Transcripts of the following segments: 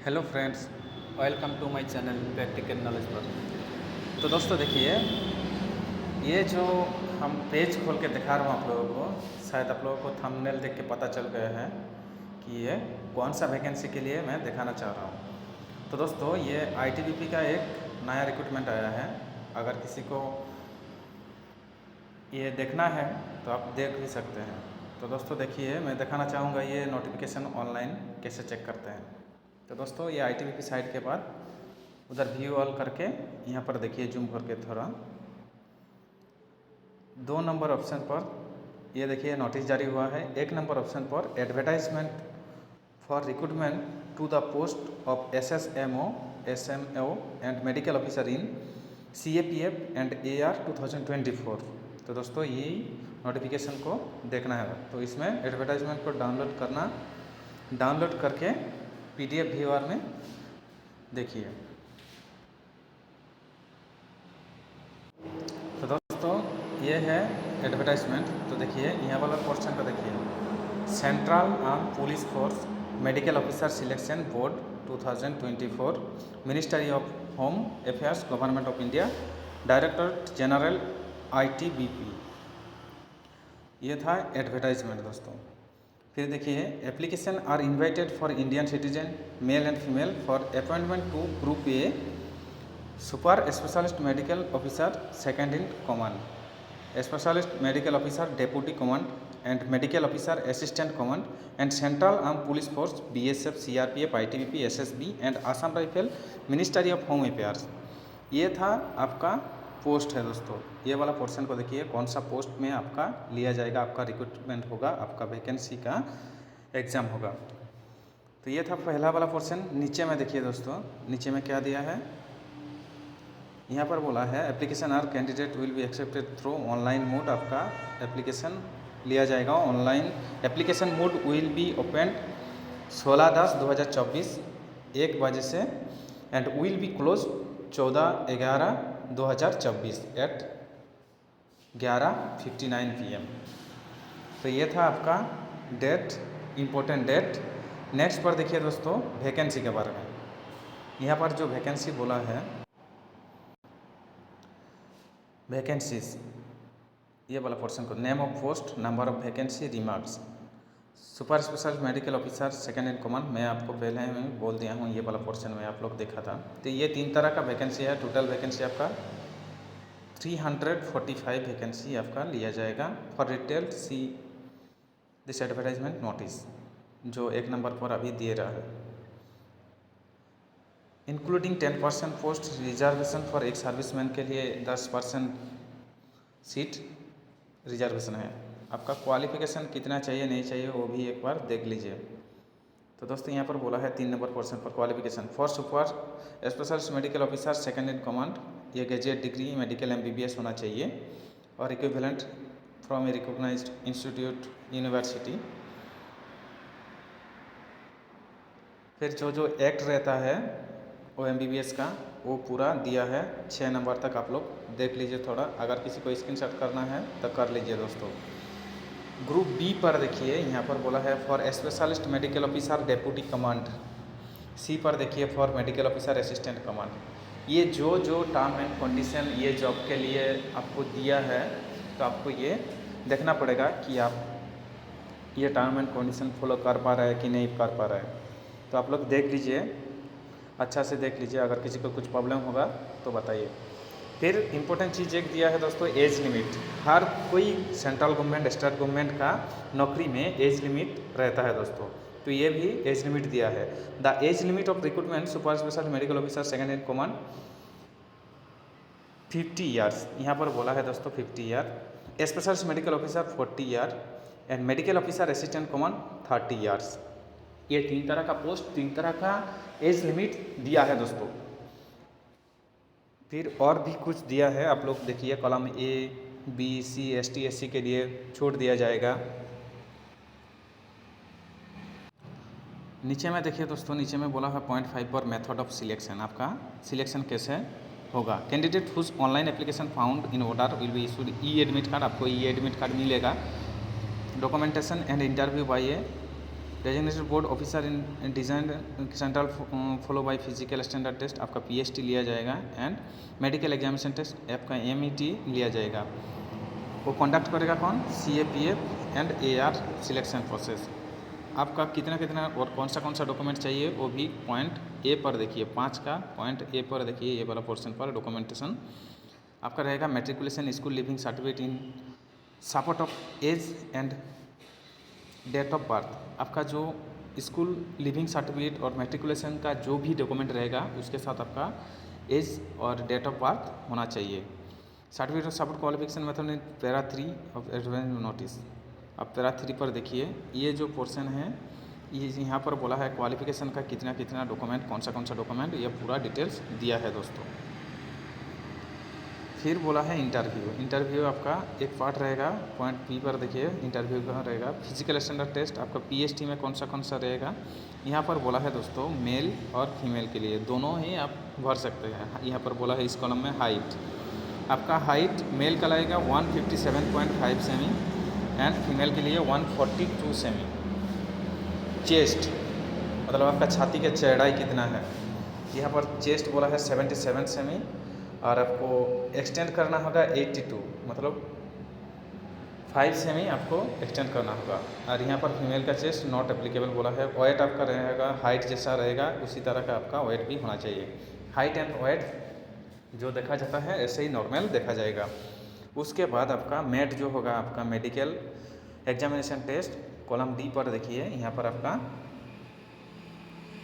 Hello friends, welcome to my channel practical knowledge पर। तो दोस्तों देखिए, ये जो हम पेज खोल के दिखा रहा हूँ आप लोगों को, शायद आप लोगों को थंबनेल देख के पता चल गया है कि ये कौन सा वैकेंसी के लिए मैं दिखाना चाह रहा हूँ। तो दोस्तों ये आईटीबीपी का एक नया रिक्रूटमेंट आया है। अगर किसी को ये देखना है तो आप देख भी सकते हैं। तो दोस्तों देखिए, मैं दिखाना चाहूँगा ये नोटिफिकेशन ऑनलाइन कैसे चेक करते हैं। तो दोस्तों ये आईटीबीपी साइट के बाद उधर व्यू ऑल करके यहाँ पर देखिए, जूम करके थोड़ा 2 नंबर ऑप्शन पर ये देखिए नोटिस जारी हुआ है। 1 नंबर ऑप्शन पर advertisement for recruitment to the post of SSMO, SMO and medical officer in CAPF and AR 2024। तो दोस्तों यही नोटिफिकेशन को देखना है। तो इसमें एडवर्टाइजमेंट को डाउनलोड करके PDF व्यूअर में देखिए। तो दोस्तों ये है एडवर्टाइजमेंट। तो देखिए यहाँ वाला पोर्शन का देखिए, central arm police force medical officer selection board 2024, ministry of home affairs government of India, director general ITBP। ये था एडवर्टाइजमेंट दोस्तों। फिर देखिए, application are invited for Indian citizen male and female for appointment to group A super specialist medical officer second in command, specialist medical officer deputy command and medical officer assistant command and central arm police force BSF, CRPF, ITBP, SSB and Assam rifle, ministry of home affairs. ये था आपका post है दोस्तों। ये वाला portion को देखिए, कौन सा पोस्ट में आपका लिया जाएगा, आपका रिक्रूटमेंट होगा, आपका वैकेंसी का एग्ज़ाम होगा। तो ये था पहला वाला पोर्शन। नीचे में देखिए दोस्तों, नीचे में क्या दिया है, यहाँ पर बोला है application are candidate will be accepted through online mode. आपका एप्लीकेशन लिया जाएगा online. Application mode will be open 16/10/2024 1 बजे से and will be close 14/11/2024 at 11:59 PM। तो ये था आपका डेट, इम्पोर्टेंट डेट। नेक्स्ट पर देखिए दोस्तों, वैकेंसी के बारे में। यहाँ पर जो वैकेंसी बोला है, वैकेंसीज, ये वाला पोर्शन को, name of post, number of vacancy, remarks. Super special medical officer second in command, मैं आपको पहले ही बोल दिया हूँ, ये वाला पोर्शन में आप लोग देखा था। तो ये 3 तरह का वैकेंसी है। टोटल वैकेंसी आपका 345 वैकेंसी आपका लिया जाएगा। For detail see this advertisement notice, जो 1 नंबर पर अभी दे रहा है। इंक्लूडिंग 10% पोस्ट रिजर्वेशन फॉर एक सर्विसमैन के लिए 10% सीट रिजर्वेशन है। आपका क्वालिफिकेशन कितना चाहिए नहीं चाहिए वो भी एक बार देख लीजिए। तो दोस्तों यहाँ पर बोला है 3 नंबर पोर्शन पर qualification for super specialist medical officer second in command, ये ग्रेजुएट डिग्री मेडिकल MBBS होना चाहिए और equivalent from a recognised institute university. फिर जो एक्ट रहता है वो MBBS का, वो पूरा दिया है 6 नंबर तक। आप लोग देख लीजिए थोड़ा, अगर किसी को स्क्रीनशॉट करना है तो कर लीजिए दोस्तों। ग्रुप B पर देखिए, यहाँ पर बोला है for specialist medical officer deputy command. C पर देखिए for medical officer assistant command. ये जो टर्म एंड कंडीशन ये जॉब के लिए आपको दिया है, तो आपको ये देखना पड़ेगा कि आप ये टर्म एंड कंडीशन फॉलो कर पा रहे हैं कि नहीं कर पा रहे हैं। तो आप लोग देख लीजिए, अच्छा से देख लीजिए, अगर किसी को कुछ प्रॉब्लम होगा तो बताइए। फिर इम्पोर्टेंट चीज़ एक दिया है दोस्तों, एज लिमिट। हर कोई सेंट्रल गवर्नमेंट, स्टेट गवर्नमेंट का नौकरी में एज लिमिट रहता है दोस्तों, तो ये भी एज लिमिट दिया है। The age limit of recruitment super special medical officer second in command 50 years. यहाँ पर बोला है दोस्तों 50 year. Specialist medical officer 40 year and medical officer assistant command 30 years. ये 3 तरह का पोस्ट, 3 तरह का एज लिमिट दिया है दोस्तों। फिर और भी कुछ दिया है, आप लोग देखिए, column A, B, C, ST, SC के लिए छूट दिया जाएगा। नीचे में देखिए दोस्तों, नीचे में बोला है पॉइंट 5 पर मेथड ऑफ सिलेक्शन। आपका सिलेक्शन कैसे होगा। Candidate whose online application found in order will be issued E admit card. आपको E एडमिट कार्ड मिलेगा। Documentation and interview by a designated board officer in design central follow by physical standard test, आपका PST लिया जाएगा। And medical examination test आपका MET लिया जाएगा। वो conduct करेगा कौन? CAPF and AR selection process. आपका कितना कितना और कौन सा डॉक्यूमेंट चाहिए वो भी पॉइंट ए पर देखिए, 5 का पॉइंट ए पर देखिए, ये वाला पोर्शन पर डॉक्यूमेंटेशन आपका रहेगा। Matriculation school living certificate in support of age and date of birth. आपका जो स्कूल लिविंग सर्टिफिकेट और मेट्रिकुलेशन का जो भी डॉक्यूमेंट रहेगा उसके साथ आपका एज और डेट ऑफ बर्थ होना चाहिए। Certificate of support qualification method in para 3 of advance notice. अब पैरा 3 पर देखिए, ये जो पोर्शन है ये यहाँ पर बोला है क्वालिफिकेशन का कितना कितना डॉक्यूमेंट, कौन सा डॉक्यूमेंट, ये पूरा डिटेल्स दिया है दोस्तों। फिर बोला है इंटरव्यू आपका एक पार्ट रहेगा। पॉइंट बी पर देखिए इंटरव्यू का रहेगा। फिजिकल स्टैंडर्ड टेस्ट आपका PST में कौन सा रहेगा। यहाँ पर बोला है दोस्तों मेल और फीमेल के लिए दोनों ही आप भर सकते हैं। यहाँ पर बोला है इस कॉलम में हाइट, आपका हाइट मेल का लगेगा 157.5 सेमी एंड फीमेल के लिए 142 सेमी। चेस्ट मतलब आपका छाती का चौड़ाई कितना है, यहाँ पर चेस्ट बोला है 77 सेमी और आपको एक्सटेंड करना होगा 82 मतलब 5 सेमी आपको एक्सटेंड करना होगा। और यहाँ पर फीमेल का चेस्ट नॉट एप्लीकेबल बोला है। वेट आपका रहेगा हाइट जैसा रहेगा उसी तरह का आपका वेट भी होना चाहिए। हाइट एंड वेट जो देखा जाता है ऐसे ही नॉर्मल देखा जाएगा। उसके बाद आपका मेट जो होगा आपका medical examination test column D पर देखिए, यहाँ पर आपका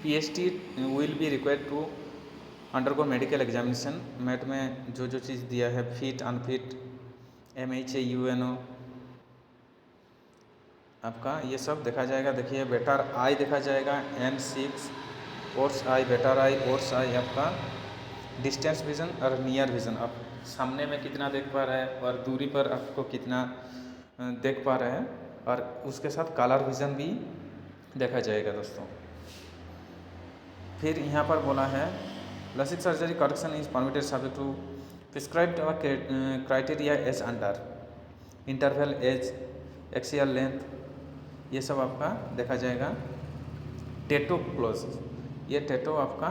PST will be required to undergo medical examination. MET में जो चीज़ दिया है फिट अनफिट MHA UNO आपका ये सब देखा जाएगा। देखिए बेटर आई देखा जाएगा N6 ओर्स आई, बेटर आई ओर्स आई, आपका डिस्टेंस विजन और नियर विजन, आप सामने में कितना देख पा रहे हैं और दूरी पर आपको कितना देख पा रहे हैं, और उसके साथ कलर विजन भी देखा जाएगा दोस्तों। फिर यहाँ पर बोला है LASIK surgery correction is permitted subject to prescribed criteria as under interval as axial length, ये सब आपका देखा जाएगा। टेटो क्लोज, ये टेटो आपका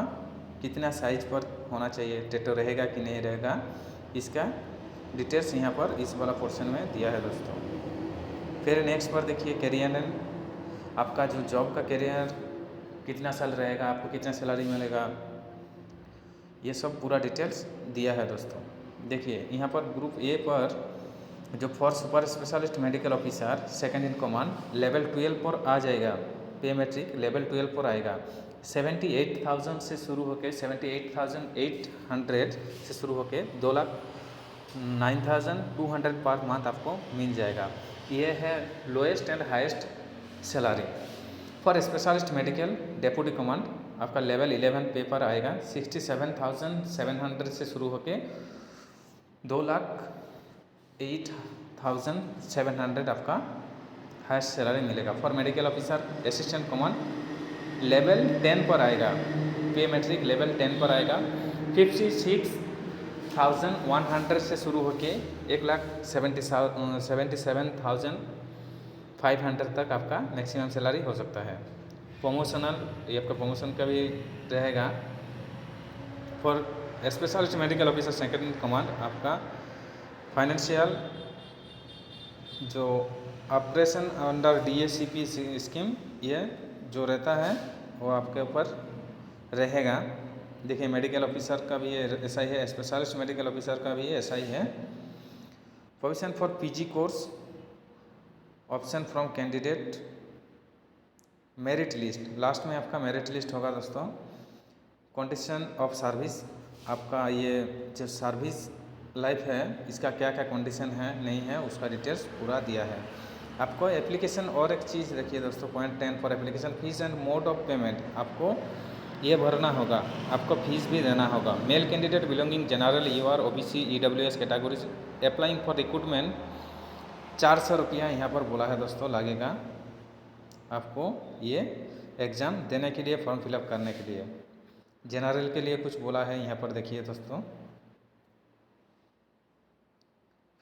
कितना साइज पर होना चाहिए, टेटो रहेगा कि नहीं रहेगा, इसका डिटेल्स यहाँ पर इस वाला पोर्शन में दिया है दोस्तों। फिर नेक्स्ट पर देखिए कैरियर, आपका जो जॉब का कैरियर कितना साल रहेगा, आपको कितना सैलरी मिलेगा, ये सब पूरा डिटेल्स दिया है दोस्तों। देखिए यहाँ पर ग्रुप ए पर जो for super specialist medical officer second in command level 12 पर आ जाएगा। पे मेट्रिक लेवल 12 पर आएगा। 78,000 से शुरू होकर 78,800 से शुरू होकर 2,09,200 पर मंथ आपको मिल जाएगा। ये है lowest and highest salary. For specialist medical deputy command आपका लेवल 11 पे पर आएगा। 67,700 से शुरू होके 2,08,700 आपका हाईएस्ट सैलरी मिलेगा। For medical officer assistant command level 10 पर आएगा। पे मेट्रिक लेवल 10 पर आएगा। 56,100 से शुरू होके 1,77,500 तक आपका मैक्सिमम सैलरी हो सकता है। प्रमोशनल, ये आपका प्रमोशन का भी रहेगा। For specialist medical officer second in command आपका फाइनेंशियल जो ऑपरेशन अंडर DACP स्कीम, ये जो रहता है वो आपके ऊपर रहेगा। देखिए मेडिकल ऑफिसर का भी ऐसा ही है, स्पेशलिस्ट मेडिकल ऑफिसर का भी ऐसा ही है। Provision for PG course, option from candidate, merit list, last में आपका मेरिट लिस्ट होगा दोस्तों। कंडीशन ऑफ सर्विस, आपका ये जो सर्विस लाइफ है इसका क्या क्या कंडीशन है नहीं है उसका डिटेल्स पूरा दिया है आपको। एप्लीकेशन और एक चीज़ देखिए दोस्तों, point 10 for application fees and mode of payment, आपको ये भरना होगा, आपको फीस भी देना होगा। Male candidate belonging general UR OBC EWS categories applying for recruitment 400 रुपया यहाँ पर बोला है दोस्तों लगेगा आपको ये एग्ज़ाम देने के लिए, फॉर्म फिलअप करने के लिए। जनरल के लिए कुछ बोला है यहाँ पर देखिए दोस्तों।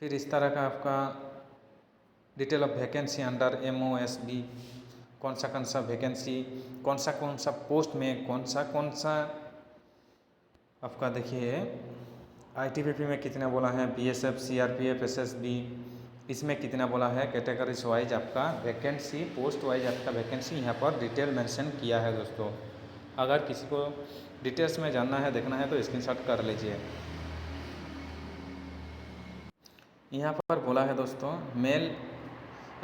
फिर इस तरह का आपका detail of vacancy under MOSB कौन सा वैकेंसी, कौन सा पोस्ट में कौन सा आपका देखिए आईटीबीपी में कितना बोला है, बीएसएफ, सीआरपीएफ, एसएसबी, इसमें कितना बोला है, कैटेगरीज वाइज आपका वैकेंसी, पोस्ट वाइज आपका वैकेंसी यहाँ पर डिटेल मेंशन किया है दोस्तों। अगर किसी को डिटेल्स में जानना है, देखना है तो स्क्रीनशॉट कर लीजिए। यहाँ पर बोला है दोस्तों male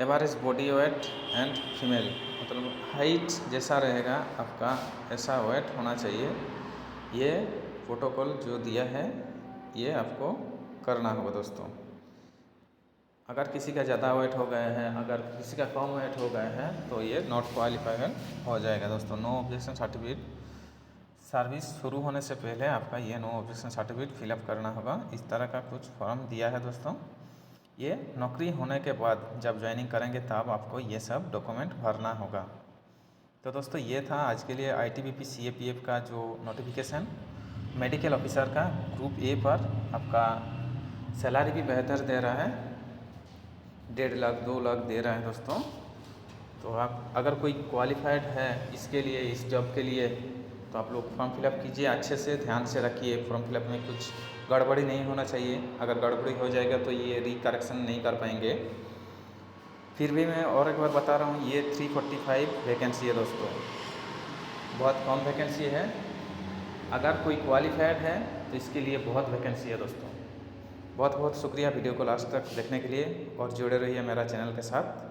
average body weight and female, मतलब हाइट जैसा रहेगा आपका ऐसा वेट होना चाहिए। ये प्रोटोकॉल जो दिया है ये आपको करना होगा दोस्तों। अगर किसी का ज़्यादा वेट हो गया है, अगर किसी का कम वेट हो गया है तो ये नॉट क्वालिफाइड हो जाएगा दोस्तों। नो ऑब्जेक्शन सर्टिफिकेट सर्विस शुरू होने से पहले आपका ये नो ऑब्जेक्शन सर्टिफिकेट फिलअप करना होगा। इस तरह का कुछ फॉर्म दिया है दोस्तों। ये नौकरी होने के बाद जब ज्वाइनिंग करेंगे तब आपको ये सब डॉक्यूमेंट भरना होगा। तो दोस्तों ये था आज के लिए आईटीबीपी सीएपीएफ का जो नोटिफिकेशन, मेडिकल ऑफिसर का ग्रुप ए पर आपका सैलरी भी बेहतर दे रहा है, 1.5 लाख 2 लाख दे रहा है दोस्तों। तो आप अगर कोई क्वालिफाइड है इसके लिए, इस जॉब के लिए, तो आप लोग फॉर्म फिलअप कीजिए, अच्छे से ध्यान से रखिए। फॉर्म फिलअप में कुछ गड़बड़ी नहीं होना चाहिए, अगर गड़बड़ी हो जाएगा तो ये रिकरेक्शन नहीं कर पाएंगे। फिर भी मैं और एक बार बता रहा हूँ, ये 345 वैकेंसी है दोस्तों, बहुत कम वैकेंसी है। अगर कोई क्वालिफाइड है तो इसके लिए बहुत वैकेंसी है दोस्तों। बहुत बहुत शुक्रिया वीडियो को लास्ट तक देखने के लिए, और जुड़े रहिए मेरा चैनल के साथ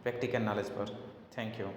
प्रैक्टिकल नॉलेज पर। Thank you.